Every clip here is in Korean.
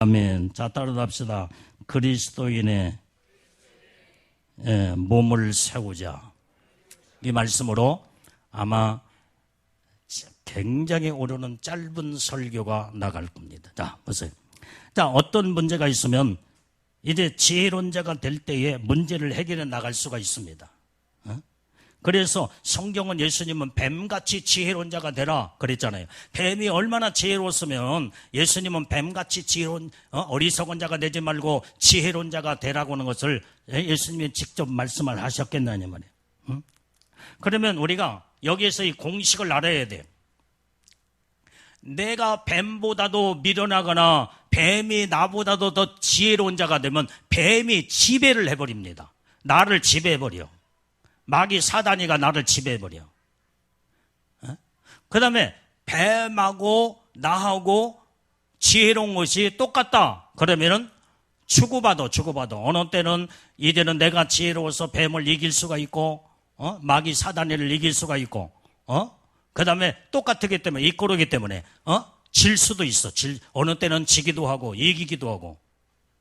아멘. 자, 따라합시다. 그리스도인의 몸을 세우자. 이 말씀으로 아마 굉장히 오르는 짧은 설교가 나갈 겁니다. 자, 보세요. 자, 어떤 문제가 있으면 이제 지혜론자가 될 때에 문제를 해결해 나갈 수가 있습니다. 그래서 성경은 예수님은 뱀같이 지혜론자가 되라 그랬잖아요. 뱀이 얼마나 지혜로웠으면 예수님은 뱀같이 지혜로운 어리석은 자가 되지 말고 지혜론자가 되라고 하는 것을 예수님이 직접 말씀을 하셨겠느냐 말이에요. 그러면 우리가 여기에서 이 공식을 알아야 돼요. 내가 뱀보다도 미련하거나 뱀이 나보다도 더 지혜로운 자가 되면 뱀이 지배를 해버립니다. 나를 지배해버려. 마귀 사단이가 나를 지배해버려. 그 다음에 뱀하고 나하고 지혜로운 것이 똑같다. 그러면은 주고받아. 어느 때는 이제는 내가 지혜로워서 뱀을 이길 수가 있고, 마귀 사단이를 이길 수가 있고, 그 다음에 똑같기 때문에, 이꼬르기 때문에, 질 수도 있어. 어느 때는 지기도 하고, 이기기도 하고.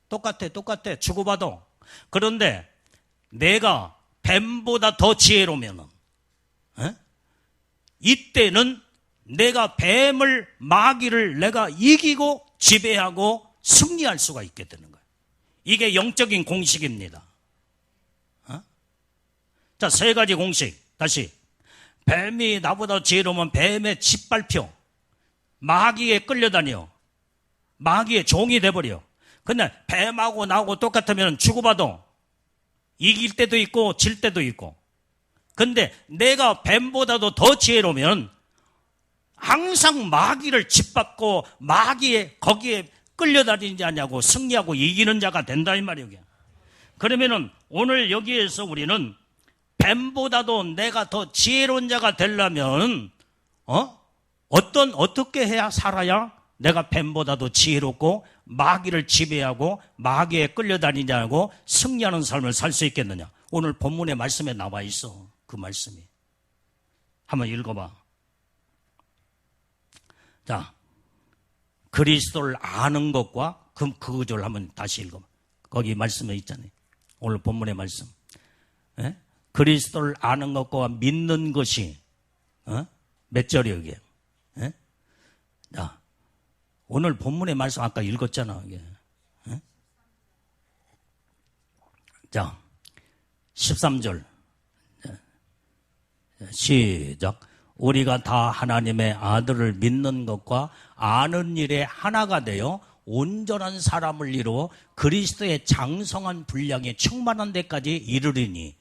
똑같아. 주고받아. 그런데 내가 뱀보다 더 지혜로우면은, 이때는 내가 뱀을, 마귀를 내가 이기고 지배하고 승리할 수가 있게 되는 거예요. 이게 영적인 공식입니다. 자, 세 가지 공식. 다시. 뱀이 나보다 지혜로우면 뱀의 짓밟혀. 마귀에 끌려다녀. 마귀의 종이 돼버려. 근데 뱀하고 나하고 똑같으면 주고받아. 이길 때도 있고 질 때도 있고. 근데 내가 뱀보다도 더 지혜로우면 항상 마귀를 짓밟고 마귀에 거기에 끌려다니지 않냐고 승리하고 이기는 자가 된다 이 말이에요. 그러면은 오늘 여기에서 우리는 뱀보다도 내가 더 지혜로운 자가 되려면 어떻게 해야 살아야 내가 뱀보다도 지혜롭고 마귀를 지배하고 마귀에 끌려다니냐고 승리하는 삶을 살 수 있겠느냐. 오늘 본문의 말씀에 나와 있어. 그 말씀이. 한번 읽어봐. 자, 그리스도를 아는 것과 그 구절 한번 다시 읽어봐. 거기 말씀에 있잖아요. 오늘 본문의 말씀. 그리스도를 아는 것과 믿는 것이 몇 절이에요 이게? 자, 오늘 본문의 말씀 아까 읽었잖아 이게. 자, 13절 시작. 우리가 다 하나님의 아들을 믿는 것과 아는 일에 하나가 되어 온전한 사람을 이루어 그리스도의 장성한 분량에 충만한 데까지 이르리니.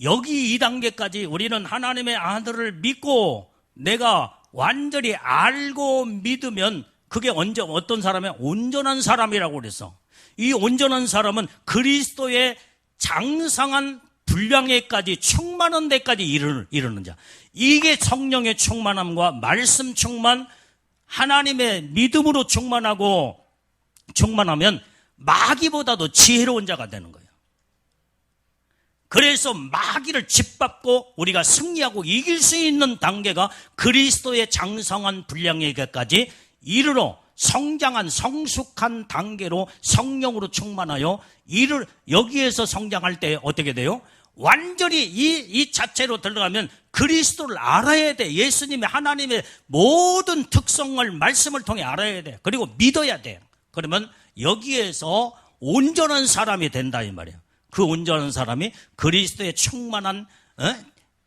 여기 이 단계까지 우리는 하나님의 아들을 믿고 내가 완전히 알고 믿으면 그게 어떤 사람이야? 온전한 사람이라고 그랬어. 이 온전한 사람은 그리스도의 장성한 분량에까지 충만한 데까지 이르는 자. 이게 성령의 충만함과 말씀 충만, 하나님의 믿음으로 충만하면 마귀보다도 지혜로운 자가 되는 거예요. 그래서 마귀를 짓밟고 우리가 승리하고 이길 수 있는 단계가 그리스도의 장성한 분량에까지 이르러 성장한 성숙한 단계로 성령으로 충만하여 여기에서 성장할 때 어떻게 돼요? 완전히 이 자체로 들어가면 그리스도를 알아야 돼. 예수님의 하나님의 모든 특성을 말씀을 통해 알아야 돼. 그리고 믿어야 돼. 그러면 여기에서 온전한 사람이 된다 이 말이에요. 그 온전한 사람이 그리스도의 충만한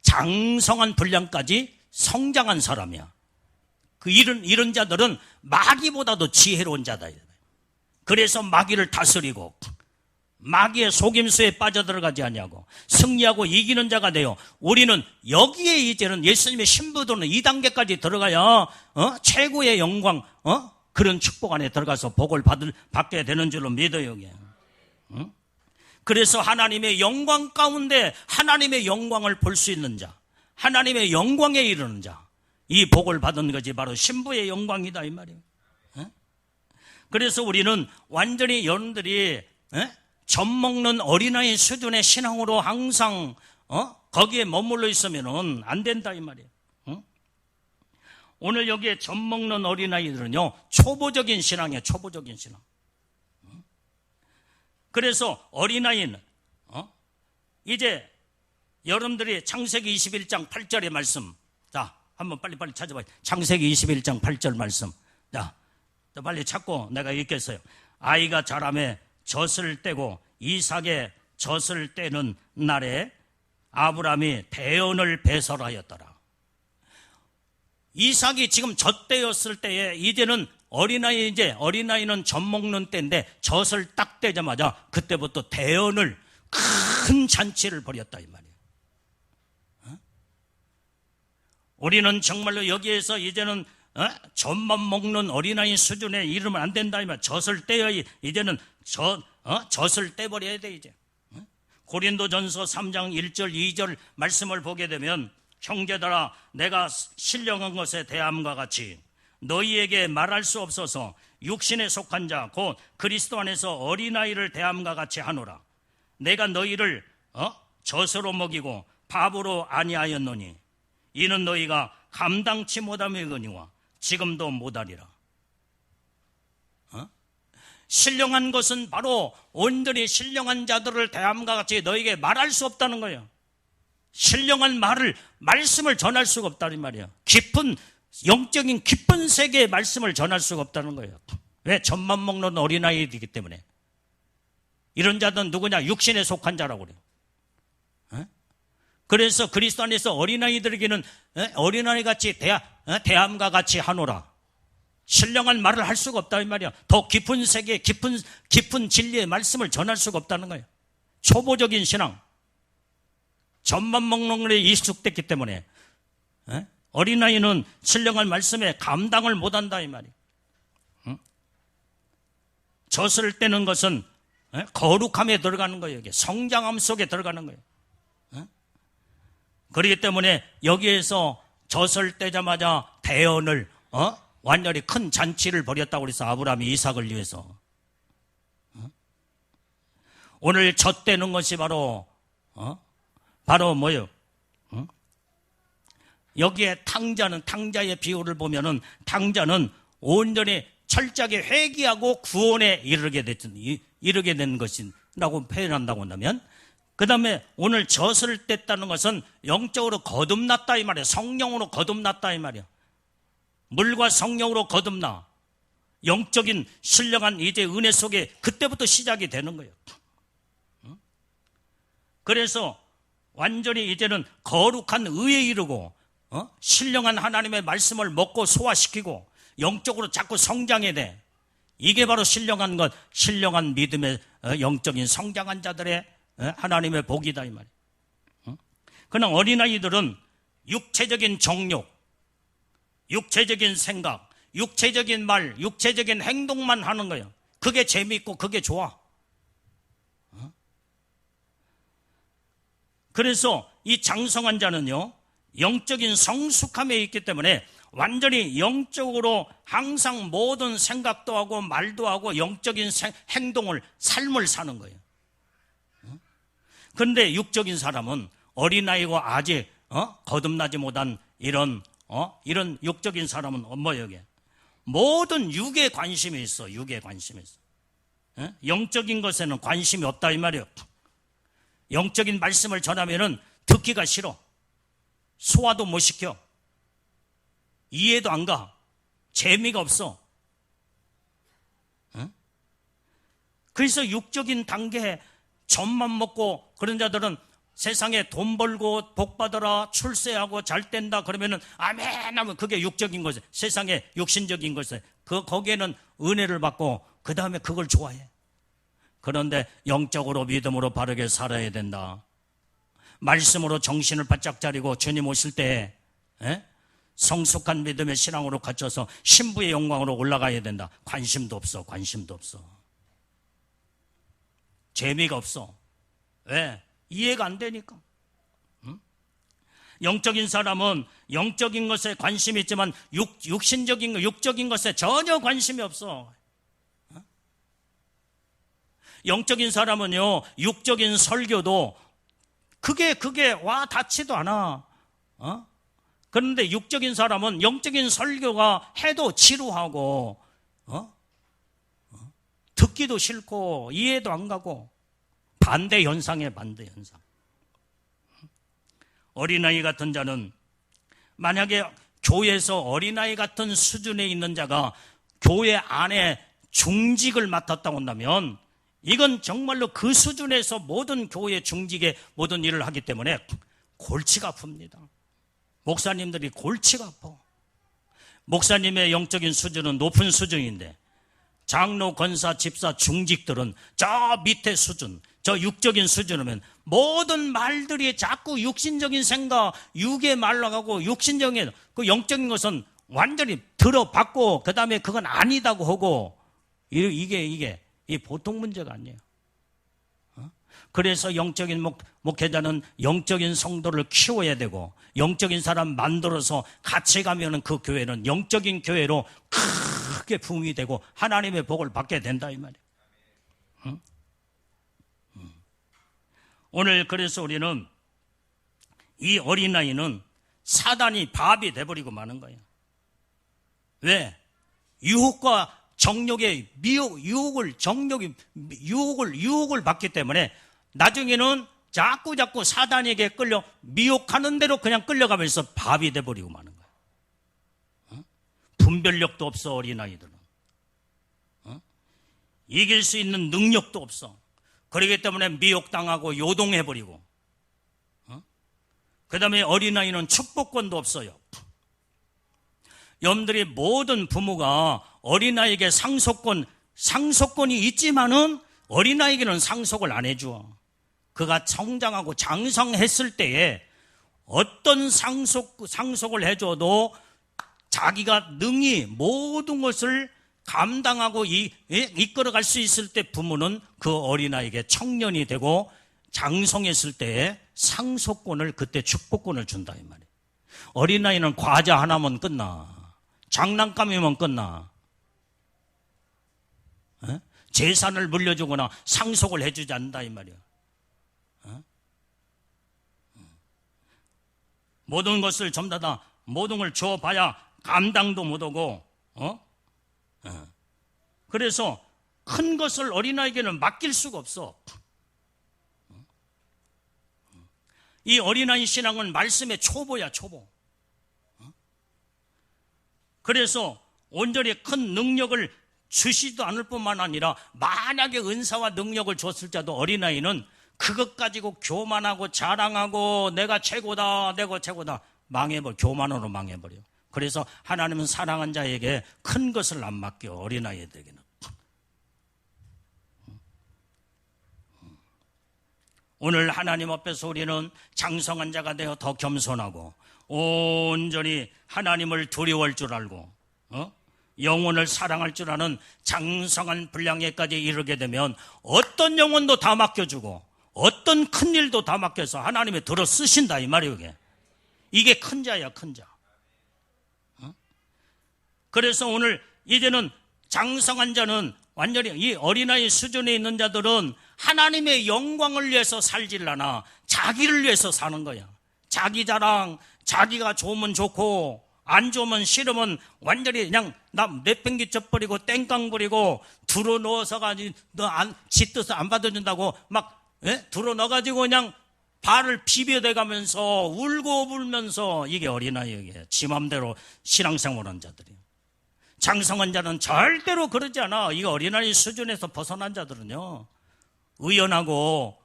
장성한 분량까지 성장한 사람이야. 이런 자들은 마귀보다도 지혜로운 자다. 그래서 마귀를 다스리고 마귀의 속임수에 빠져들어가지 않냐고 승리하고 이기는 자가 되어 우리는 여기에 이제는 예수님의 신부들은 이 단계까지 들어가야 최고의 영광 그런 축복 안에 들어가서 복을 받게 되는 줄로 믿어요. 그래서 하나님의 영광 가운데 하나님의 영광을 볼 수 있는 자, 하나님의 영광에 이르는 자, 이 복을 받은 것이 바로 신부의 영광이다 이 말이에요. 그래서 우리는 완전히 여러분들이 젖먹는 어린아이 수준의 신앙으로 항상 거기에 머물러 있으면 안 된다 이 말이에요. 오늘 여기에 젖먹는 어린아이들은요 초보적인 신앙이에요. 초보적인 신앙. 그래서 어린아이는 이제 여러분들이 창세기 21장 8절의 말씀, 자 한번 빨리빨리 찾아봐요. 창세기 21장 8절 말씀. 자 빨리 찾고 내가 읽겠어요. 아이가 자라매 젖을 떼고 이삭의 젖을 떼는 날에 아브라함이 대언을 배설하였더라. 이삭이 지금 젖떼었을 때에 이제는 어린아이는 젖 먹는 때인데 젖을 딱 떼자마자 그때부터 대언을 큰 잔치를 벌였다 이 말이에요. 우리는 정말로 여기에서 이제는 젖만 먹는 어린아이 수준에 이르면 안 된다 이 말이에요. 젖을 떼어야 이제는 젖을 떼버려야 돼 이제. 고린도전서 3장 1절 2절 말씀을 보게 되면 형제들아 내가 신령한 것에 대함과 같이 너희에게 말할 수 없어서 육신에 속한 자 곧 그리스도 안에서 어린아이를 대함과 같이 하노라. 내가 너희를 젖으로 먹이고 밥으로 아니하였노니 이는 너희가 감당치 못함이거니와 지금도 못하리라. 신령한 것은 바로 온전히 신령한 자들을 대함과 같이 너희에게 말할 수 없다는 거예요. 신령한 말씀을 전할 수가 없다는 말이에요. 영적인 깊은 세계의 말씀을 전할 수가 없다는 거예요. 왜? 젖만 먹는 어린아이이기 때문에. 이런 자들은 누구냐? 육신에 속한 자라고 그래요. 그래서 그리스도 안에서 어린아이들에게는 어린아이같이 대함과 같이 하노라. 신령한 말을 할 수가 없다 이 말이야. 더 깊은 세계, 깊은 진리의 말씀을 전할 수가 없다는 거예요. 초보적인 신앙, 젖만 먹는 것에 익숙됐기 때문에 어린아이는 신령한 말씀에 감당을 못한다 이 말이에요. 젖을 떼는 것은 거룩함에 들어가는 거예요. 이게 성장함 속에 들어가는 거예요. 그렇기 때문에 여기에서 젖을 떼자마자 대언을 완전히 큰 잔치를 벌였다고 그래서 아브라함이 이삭을 위해서. 오늘 젖대는 것이 바로 뭐예요? 여기에 탕자의 비유를 보면은 탕자는 온전히 철저하게 회개하고 구원에 이르게 된 것이라고 표현한다고 한다면, 그 다음에 오늘 젖을 뗐다는 것은 영적으로 거듭났다 이 말이에요. 성령으로 거듭났다 이 말이에요. 물과 성령으로 거듭나 영적인 신령한 이제 은혜 속에 그때부터 시작이 되는 거예요. 그래서 완전히 이제는 거룩한 의에 이르고 신령한 하나님의 말씀을 먹고 소화시키고 영적으로 자꾸 성장해야 돼. 이게 바로 신령한 믿음의 영적인 성장한 자들의 하나님의 복이다 이 말이에요. 그러나 어린아이들은 육체적인 정욕, 육체적인 생각, 육체적인 말, 육체적인 행동만 하는 거예요. 그게 재미있고 그게 좋아. 그래서 이 장성한 자는요, 영적인 성숙함에 있기 때문에 완전히 영적으로 항상 모든 생각도 하고 말도 하고 영적인 행동을, 삶을 사는 거예요. 그런데 육적인 사람은 어린아이고 아직 거듭나지 못한 이런 육적인 사람은 뭐예요? 모든 육에 관심이 있어. 육에 관심이 있어. 영적인 것에는 관심이 없다 이 말이에요. 영적인 말씀을 전하면은 듣기가 싫어. 소화도 못 시켜. 이해도 안 가. 재미가 없어. 그래서 육적인 단계에 젖만 먹고 그런 자들은 세상에 돈 벌고 복 받아라, 출세하고 잘 된다 그러면은 아멘 하면 그게 육적인 것이에요. 세상에 육신적인 것이에요. 거기에는 은혜를 받고 그 다음에 그걸 좋아해. 그런데 영적으로 믿음으로 바르게 살아야 된다. 말씀으로 정신을 바짝 차리고 주님 오실 때 성숙한 믿음의 신앙으로 갖춰서 신부의 영광으로 올라가야 된다. 관심도 없어. 재미가 없어. 왜? 이해가 안 되니까. 영적인 사람은 영적인 것에 관심이 있지만 육적인 것에 전혀 관심이 없어. 영적인 사람은요, 육적인 설교도 그게 와 닿지도 않아. 그런데 육적인 사람은 영적인 설교가 해도 지루하고 듣기도 싫고 이해도 안 가고 반대 현상이에요. 반대 현상. 어린아이 같은 자는 만약에 교회에서 어린아이 같은 수준에 있는 자가 교회 안에 중직을 맡았다고 한다면 이건 정말로 그 수준에서 모든 교회 중직의 모든 일을 하기 때문에 골치가 아픕니다. 목사님들이 골치가 아파. 목사님의 영적인 수준은 높은 수준인데 장로, 권사, 집사, 중직들은 저 밑에 수준, 저 육적인 수준이면 모든 말들이 자꾸 육신적인 생각, 육의 말로 가고 육신적인 그 영적인 것은 완전히 들어받고 그 다음에 그건 아니다고 하고 이게 보통 문제가 아니에요. 그래서 영적인 목회자는 영적인 성도를 키워야 되고 영적인 사람 만들어서 같이 가면은 그 교회는 영적인 교회로 크게 부흥이 되고 하나님의 복을 받게 된다 이 말이에요. 오늘 그래서 우리는 이 어린아이는 사단이 밥이 돼버리고 마는 거예요. 왜? 유혹과 정욕의 유혹을 받기 때문에 나중에는 자꾸 사단에게 끌려 미혹하는 대로 그냥 끌려가면서 밥이 돼버리고 마는 거예요. 분별력도 없어 어린아이들은. 이길 수 있는 능력도 없어. 그렇기 때문에 미혹당하고 요동해버리고 그 다음에 어린아이는 축복권도 없어요. 여러분들이 모든 부모가 어린아이에게 상속권이 있지만은 어린아이에게는 상속을 안 해줘. 그가 성장하고 장성했을 때에 어떤 상속을 해줘도 자기가 능히 모든 것을 감당하고 이끌어갈 수 있을 때 부모는 그 어린아이에게 청년이 되고 장성했을 때에 상속권을 그때 축복권을 준다 이 말이에요. 어린아이는 과자 하나면 끝나. 장난감이면 끝나. 재산을 물려주거나 상속을 해주지 않는다 이 말이에요. 모든 것을 전부 다 모든 걸 줘봐야 감당도 못하고 그래서 큰 것을 어린아이에게는 맡길 수가 없어. 이 어린아이 신앙은 말씀의 초보야 초보. 그래서 온전히 큰 능력을 주시지도 않을 뿐만 아니라 만약에 은사와 능력을 줬을 때도 어린아이는 그것 가지고 교만하고 자랑하고 내가 최고다 교만으로 망해버려. 그래서 하나님은 사랑한 자에게 큰 것을 안 맡겨 어린아이에게는. 오늘 하나님 앞에서 우리는 장성한 자가 되어 더 겸손하고 온전히 하나님을 두려워할 줄 알고 영혼을 사랑할 줄 아는 장성한 분량에까지 이르게 되면 어떤 영혼도 다 맡겨주고 어떤 큰 일도 다 맡겨서 하나님이 들어 쓰신다 이 말이에요. 이게 큰 자야 큰 자. 그래서 오늘 이제는 장성한 자는 완전히 이 어린아이 수준에 있는 자들은 하나님의 영광을 위해서 살질 않아. 자기를 위해서 사는 거야. 자기 자랑, 자기가 좋으면 좋고 안 좋으면 싫으면 완전히 그냥 나 내팽개 쳐버리고 땡깡 부리고 들어 넣어서 가지고 지 뜻을 안 받아준다고 막 들어 넣어가지고 그냥 발을 비벼대 가면서 울고 불면서 이게 어린아이에게 지 맘대로 신앙생활한 자들이에요. 장성한 자는 절대로 그러지 않아. 이 어린아이 수준에서 벗어난 자들은요. 의연하고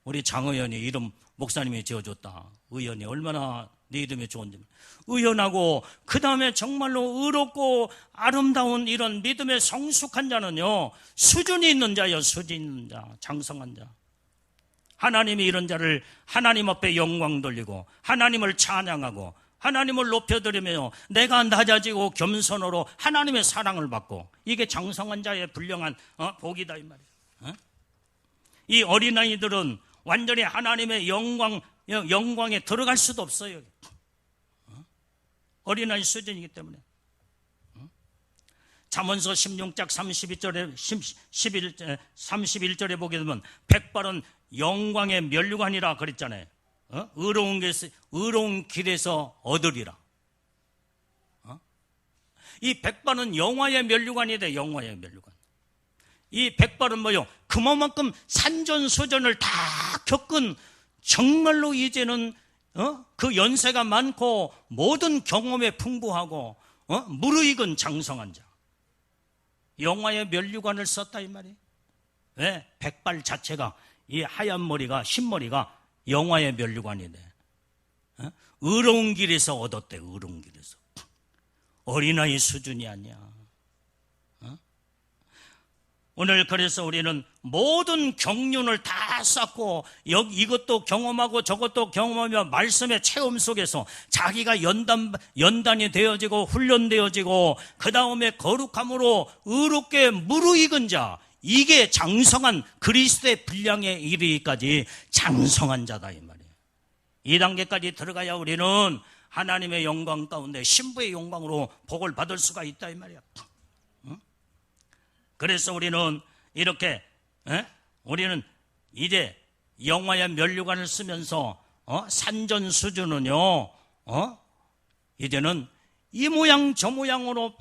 우리 장 의원이 이름 목사님이 지어줬다. 의연이 얼마나 네 이름이 좋은지. 의연하고 그 다음에 정말로 의롭고 아름다운 이런 믿음의 성숙한 자는요. 수준이 있는 자요. 수준 있는 자. 장성한 자. 하나님이 이런 자를 하나님 앞에 영광 돌리고 하나님을 찬양하고 하나님을 높여드리며 내가 낮아지고 겸손으로 하나님의 사랑을 받고 이게 장성한 자의 불량한 복이다 이 말이에요. 이 어린아이들은 완전히 하나님의 영광에 들어갈 수도 없어요. 어린아이 수준이기 때문에. 잠언서 16장 31절에 보게 되면 백발은 영광의 면류관이라 그랬잖아요. 의로운 길에서 얻으리라. 이 백발은 영화의 면류관이 돼. 영화의 면류관. 이 백발은 뭐요? 그만큼 산전수전을 다 겪은 정말로 이제는 그 연세가 많고 모든 경험에 풍부하고 무르익은 장성한 자. 영화의 면류관을 썼다 이 말이에요. 왜? 백발 자체가 이 하얀 머리가 흰머리가 영화의 면류관이 돼. 의로운 길에서 얻었대. 의로운 길에서. 어린아이 수준이 아니야. 오늘 그래서 우리는 모든 경륜을 다 쌓고 이것도 경험하고 저것도 경험하며 말씀의 체험 속에서 자기가 연단이 되어지고 훈련되어지고 그 다음에 거룩함으로 의롭게 무르익은 자, 이게 장성한 그리스도의 분량에 이르기까지 장성한 자다 이 말이에요. 이 단계까지 들어가야 우리는 하나님의 영광 가운데 신부의 영광으로 복을 받을 수가 있다 이 말이야. 그래서 우리는 이렇게 우리는 이제 영화의 면류관을 쓰면서 산전 수준은요 이제는 이 모양 저 모양으로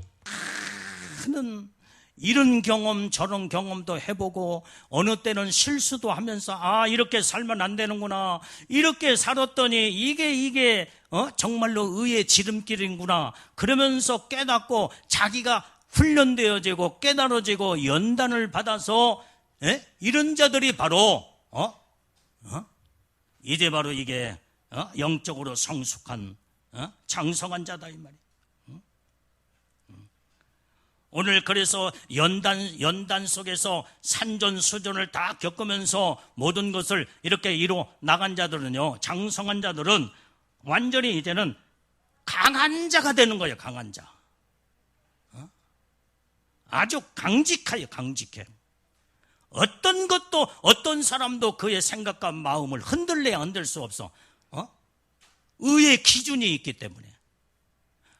많은 이런 경험 저런 경험도 해보고 어느 때는 실수도 하면서 이렇게 살면 안 되는구나, 이렇게 살았더니 이게 정말로 의의 지름길이구나 그러면서 깨닫고 자기가 훈련되어지고 깨달아지고 연단을 받아서 이런 자들이 바로 이제 바로 이게 영적으로 성숙한 장성한 자다 이 말이에요. 오늘 그래서 연단 속에서 산전수전을 다 겪으면서 모든 것을 이렇게 이뤄 나간 자들은요, 장성한 자들은 완전히 이제는 강한 자가 되는 거예요. 강한 자. 아주 강직해요. 강직해. 어떤 것도 어떤 사람도 그의 생각과 마음을 흔들래야 흔들 수 없어. 의의 기준이 있기 때문에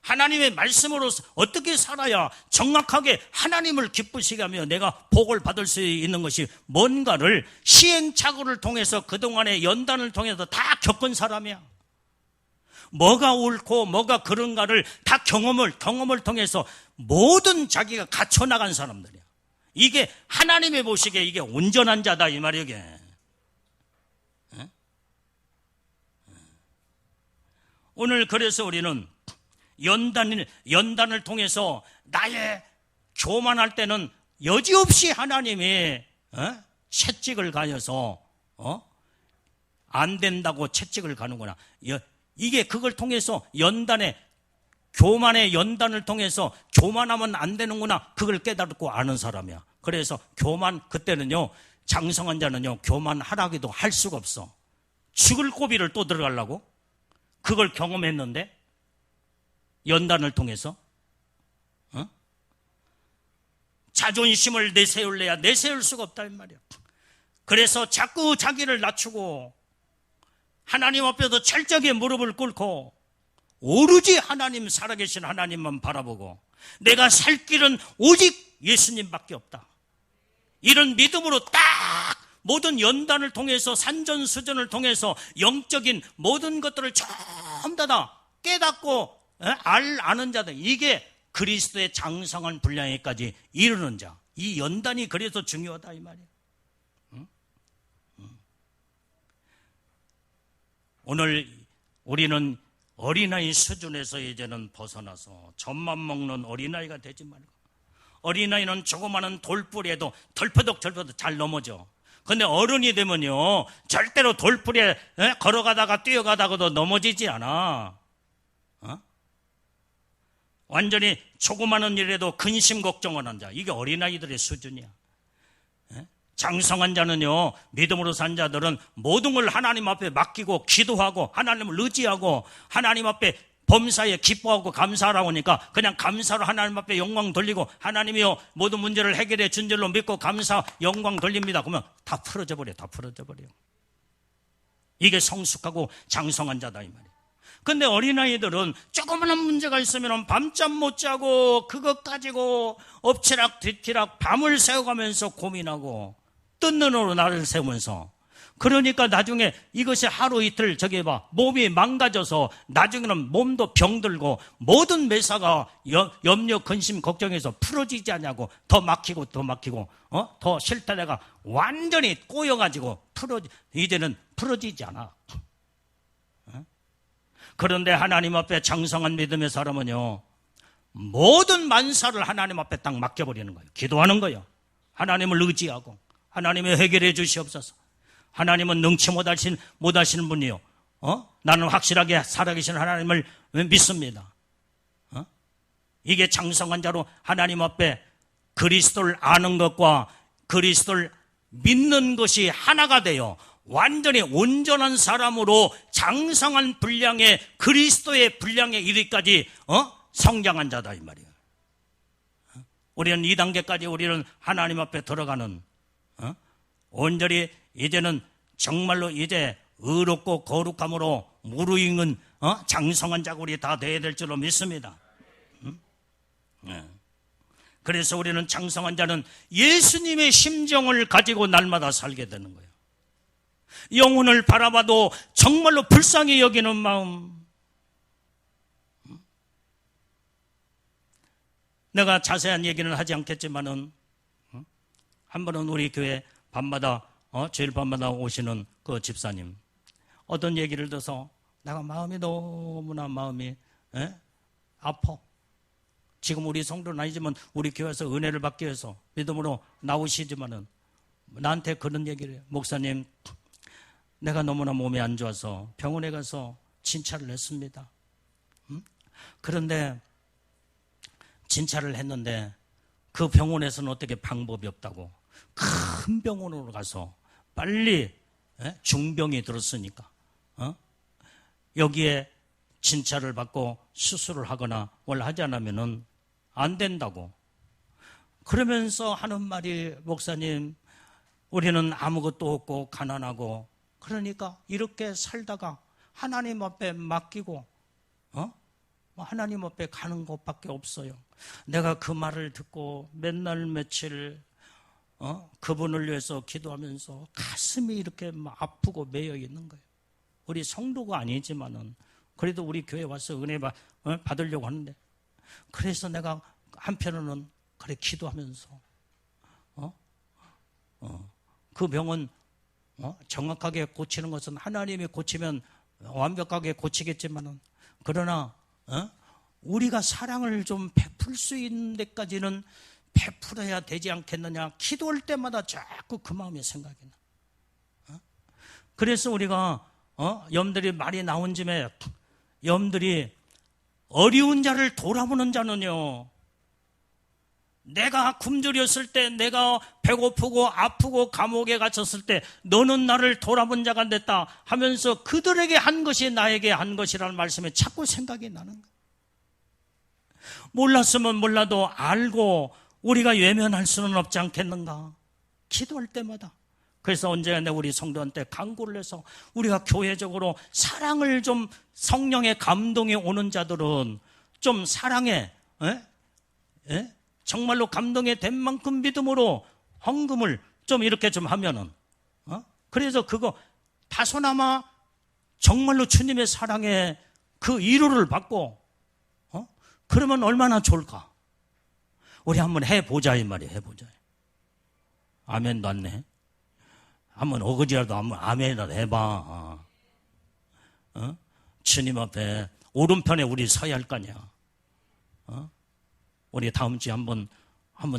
하나님의 말씀으로 어떻게 살아야 정확하게 하나님을 기쁘시게 하며 내가 복을 받을 수 있는 것이 뭔가를 시행착오를 통해서 그동안의 연단을 통해서 다 겪은 사람이야. 뭐가 옳고 뭐가 그런가를 다 경험을 통해서 모든 자기가 갖춰나간 사람들이야. 이게 하나님의 보시기에 이게 온전한 자다 이 말이야. 이게. 오늘 그래서 우리는 연단을 통해서 나의 교만할 때는 여지없이 하나님이 채찍을 가해서 안 된다고 채찍을 가는구나. 이게 그걸 통해서 교만의 연단을 통해서 교만하면 안 되는구나, 그걸 깨닫고 아는 사람이야. 그래서 그때는요, 장성한 자는요, 교만하라기도 할 수가 없어. 죽을 고비를 또 들어가려고? 그걸 경험했는데 연단을 통해서 자존심을 내세울 수가 없다 이 말이야. 그래서 자꾸 자기를 낮추고 하나님 앞에서 철저하게 무릎을 꿇고 오로지 하나님, 살아계신 하나님만 바라보고 내가 살 길은 오직 예수님밖에 없다, 이런 믿음으로 딱 모든 연단을 통해서 산전수전을 통해서 영적인 모든 것들을 전부 다 깨닫고 아는 자들, 이게 그리스도의 장성한 분량에까지 이르는 자. 이 연단이 그래서 중요하다 이 말이에요. 오늘 우리는 어린아이 수준에서 이제는 벗어나서 젖만 먹는 어린아이가 되지 말고, 어린아이는 조그마한 돌뿌리에도 덜퍼덕 잘 넘어져. 근데 어른이 되면요, 절대로 돌뿌리에 걸어가다가 뛰어가다가도 넘어지지 않아. 완전히 조그마한 일에도 근심 걱정을 하는 자, 이게 어린아이들의 수준이야. 장성한 자는요, 믿음으로 산 자들은 모든 걸 하나님 앞에 맡기고 기도하고 하나님을 의지하고 하나님 앞에 범사에 기뻐하고 감사하라고 하니까 그냥 감사로 하나님 앞에 영광 돌리고 하나님이요 모든 문제를 해결해 준 줄로 믿고 감사 영광 돌립니다. 그러면 다 풀어져 버려. 이게 성숙하고 장성한 자다 이 말이에요. 근데 어린아이들은 조그마한 문제가 있으면 밤잠 못 자고 그것 가지고 엎치락 뒤치락 밤을 새워가면서 고민하고 뜬 눈으로 나를 세우면서 그러니까 나중에 이것이 하루 이틀 몸이 망가져서 나중에는 몸도 병들고 모든 매사가 염려, 근심, 걱정해서 풀어지지 않냐고 더 막히고 더 싫다 내가 완전히 꼬여가지고 이제는 풀어지지 않아. 그런데 하나님 앞에 장성한 믿음의 사람은요, 모든 만사를 하나님 앞에 딱 맡겨버리는 거예요. 기도하는 거예요. 하나님을 의지하고 하나님이 해결해 주시옵소서. 하나님은 능치 못하시는 분이요. 나는 확실하게 살아계신 하나님을 믿습니다. 이게 장성한 자로 하나님 앞에 그리스도를 아는 것과 그리스도를 믿는 것이 하나가 되어 완전히 온전한 사람으로 장성한 분량의 그리스도의 분량에 이르기까지 성장한 자다 이 말이에요. 우리는 이 단계까지 우리는 하나님 앞에 들어가는 온전히 이제는 정말로 이제 의롭고 거룩함으로 무르익는 장성한 자가 우리 다 되어야 될 줄로 믿습니다. 그래서 우리는 장성한 자는 예수님의 심정을 가지고 날마다 살게 되는 거예요. 영혼을 바라봐도 정말로 불쌍히 여기는 마음. 내가 자세한 얘기는 하지 않겠지만은 한 번은 우리 교회 밤마다 주일 밤마다 오시는 그 집사님 어떤 얘기를 들어서 내가 마음이 너무나 아파. 지금 우리 성도는 아니지만 우리 교회에서 은혜를 받기 위해서 믿음으로 나오시지만은 나한테 그런 얘기를 해요. 목사님, 내가 너무나 몸이 안 좋아서 병원에 가서 진찰을 했습니다. 그런데 진찰을 했는데 그 병원에서는 어떻게 방법이 없다고 큰 병원으로 가서 빨리 중병이 들었으니까 여기에 진찰을 받고 수술을 하거나 뭘 하지 않으면 안 된다고 그러면서 하는 말이 목사님 우리는 아무것도 없고 가난하고 그러니까 이렇게 살다가 하나님 앞에 맡기고 하나님 앞에 가는 것밖에 없어요. 내가 그 말을 듣고 맨날 며칠 그분을 위해서 기도하면서 가슴이 이렇게 막 아프고 매여 있는 거예요. 우리 성도가 아니지만은 그래도 우리 교회 와서 은혜 받으려고 하는데 그래서 내가 한편으로는 그래 기도하면서 그 병은 정확하게 고치는 것은 하나님이 고치면 완벽하게 고치겠지만은 그러나 우리가 사랑을 좀 베풀 수 있는 데까지는 베풀어야 되지 않겠느냐 기도할 때마다 자꾸 그 마음이 생각이 나. 그래서 우리가 염들이 말이 나온 짐에 염들이 어려운 자를 돌아보는 자는요 내가 굶주렸을 때 내가 배고프고 아프고 감옥에 갇혔을 때 너는 나를 돌아본 자가 됐다 하면서 그들에게 한 것이 나에게 한 것이라는 말씀에 자꾸 생각이 나는 거예요. 몰랐으면 몰라도 알고 우리가 외면할 수는 없지 않겠는가 기도할 때마다. 그래서 언제나 우리 성도한테 간구를 해서 우리가 교회적으로 사랑을 좀 성령의 감동이 오는 자들은 좀 사랑에 정말로 감동이 된 만큼 믿음으로 헌금을 좀 이렇게 좀 하면은 그래서 그거 다소나마 정말로 주님의 사랑에 그 위로를 받고 그러면 얼마나 좋을까. 우리 한번 해보자 이 말이에요. 해보자. 아멘도 안 해. 한번 어거지라도 한번 아멘이라도 해봐. 주님 앞에 오른편에 우리 서야 할 거 아니야. 우리 다음 주에 한번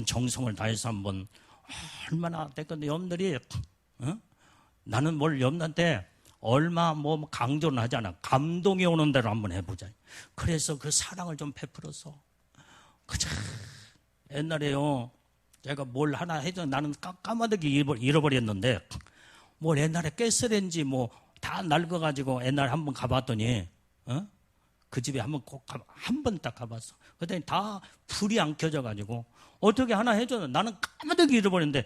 정성을 다해서 한번 얼마나 됐건데 염들이 나는 뭘 염한테 얼마 강조는 하지 않아. 감동이 오는 대로 한번 해보자. 그래서 그 사랑을 좀 베풀어서 그저 옛날에요 제가 뭘 하나 해도 나는 까마득히 잃어버렸는데 뭘 옛날에 가스레인지 다 낡아가지고 옛날에 한번 가봤더니 그 집에 한번 한 번 딱 가봤어. 그랬더니 다 불이 안 켜져가지고 어떻게 하나 해줬는데 나는 까마득히 잃어버렸는데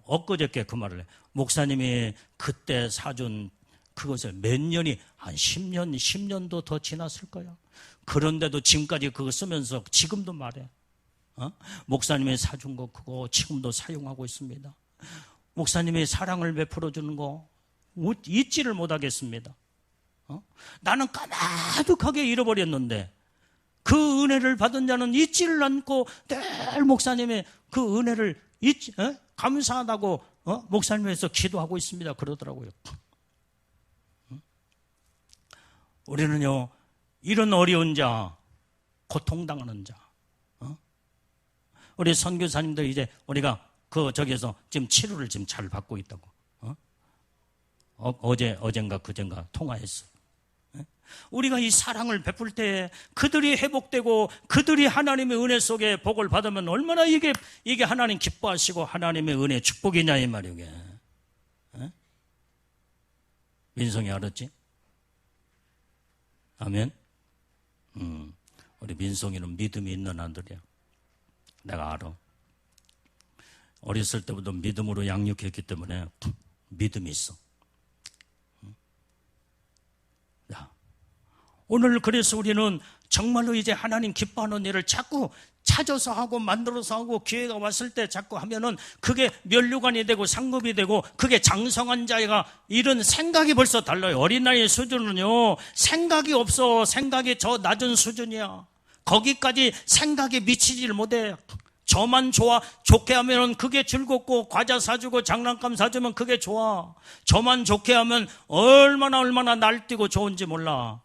엊그저께 그 말을 해. 목사님이 그때 사준 그것을 몇 년이 한 10년도 더 지났을 거야. 그런데도 지금까지 그거 쓰면서 지금도 말해. 목사님이 사준 거 그거 지금도 사용하고 있습니다. 목사님이 사랑을 베풀어 주는 거 잊지를 못하겠습니다. 나는 까마득하게 잃어버렸는데 그 은혜를 받은 자는 잊지를 않고 늘 목사님의 그 은혜를 감사하다고 목사님에서 기도하고 있습니다. 그러더라고요. 우리는요, 이런 어려운 자, 고통당하는 자, 우리 선교사님들 이제 우리가 저기에서 지금 치료를 지금 잘 받고 있다고. 어젠가 그젠가 통화했어요. 우리가 이 사랑을 베풀 때 그들이 회복되고 그들이 하나님의 은혜 속에 복을 받으면 얼마나 이게 하나님 기뻐하시고 하나님의 은혜 축복이냐 이 말이게. 민성이 알았지? 아멘. 우리 민성이는 믿음이 있는 아들이야. 내가 알아. 어렸을 때부터 믿음으로 양육했기 때문에 믿음이 있어. 오늘 그래서 우리는 정말로 이제 하나님 기뻐하는 일을 자꾸 찾아서 하고 만들어서 하고 기회가 왔을 때 자꾸 하면은 그게 면류관이 되고 상급이 되고 그게 장성한 자가 이런 생각이 벌써 달라요. 어린아이의 수준은요, 생각이 없어. 생각이 저 낮은 수준이야. 거기까지 생각이 미치질 못해. 저만 좋게 하면 그게 즐겁고 과자 사주고 장난감 사주면 그게 좋아. 저만 좋게 하면 얼마나 날뛰고 좋은지 몰라.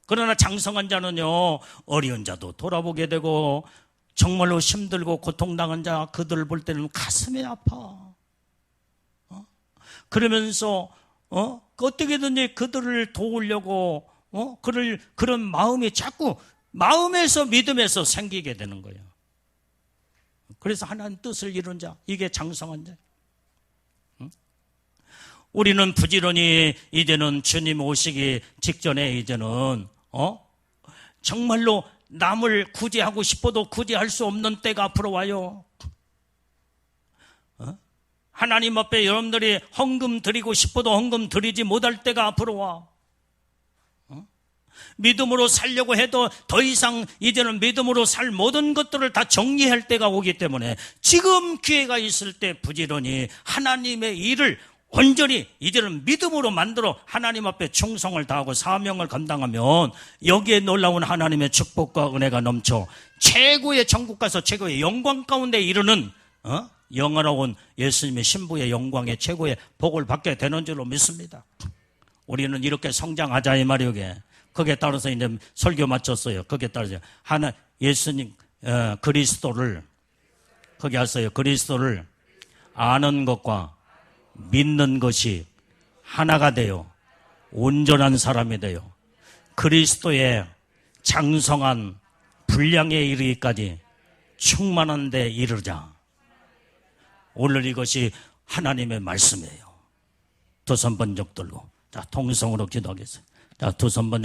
그러나 장성한 자는요, 어려운 자도 돌아보게 되고 정말로 힘들고 고통당한 자 그들을 볼 때는 가슴이 아파. 그러면서 어떻게든지 그들을 도우려고 그런 마음이 자꾸 마음에서 믿음에서 생기게 되는 거예요. 그래서 하나님 뜻을 이룬 자, 이게 장성한 자. 우리는 부지런히 이제는 주님 오시기 직전에 이제는 정말로 남을 구제하고 싶어도 구제할 수 없는 때가 앞으로 와요. 하나님 앞에 여러분들이 헌금 드리고 싶어도 헌금 드리지 못할 때가 앞으로 와. 믿음으로 살려고 해도 더 이상 이제는 믿음으로 살 모든 것들을 다 정리할 때가 오기 때문에 지금 기회가 있을 때 부지런히 하나님의 일을 온전히 이제는 믿음으로 만들어 하나님 앞에 충성을 다하고 사명을 감당하면 여기에 놀라운 하나님의 축복과 은혜가 넘쳐 최고의 천국 가서 최고의 영광 가운데 이르는 영원하온 예수님의 신부의 영광의 최고의 복을 받게 되는 줄로 믿습니다. 우리는 이렇게 성장하자 이 말이오게. 거기에 따라서 이제 설교 마쳤어요. 거기에 따라서 예수님 그리스도를 거기 하세요. 그리스도를 아는 것과 믿는 것이 하나가 되어 온전한 사람이 되어 그리스도의 장성한 분량에 이르기까지 충만한 데 이르자. 오늘 이것이 하나님의 말씀이에요. 두 손 번쩍 들고 자 통성으로 기도하겠습니다. 자 두 손 번쩍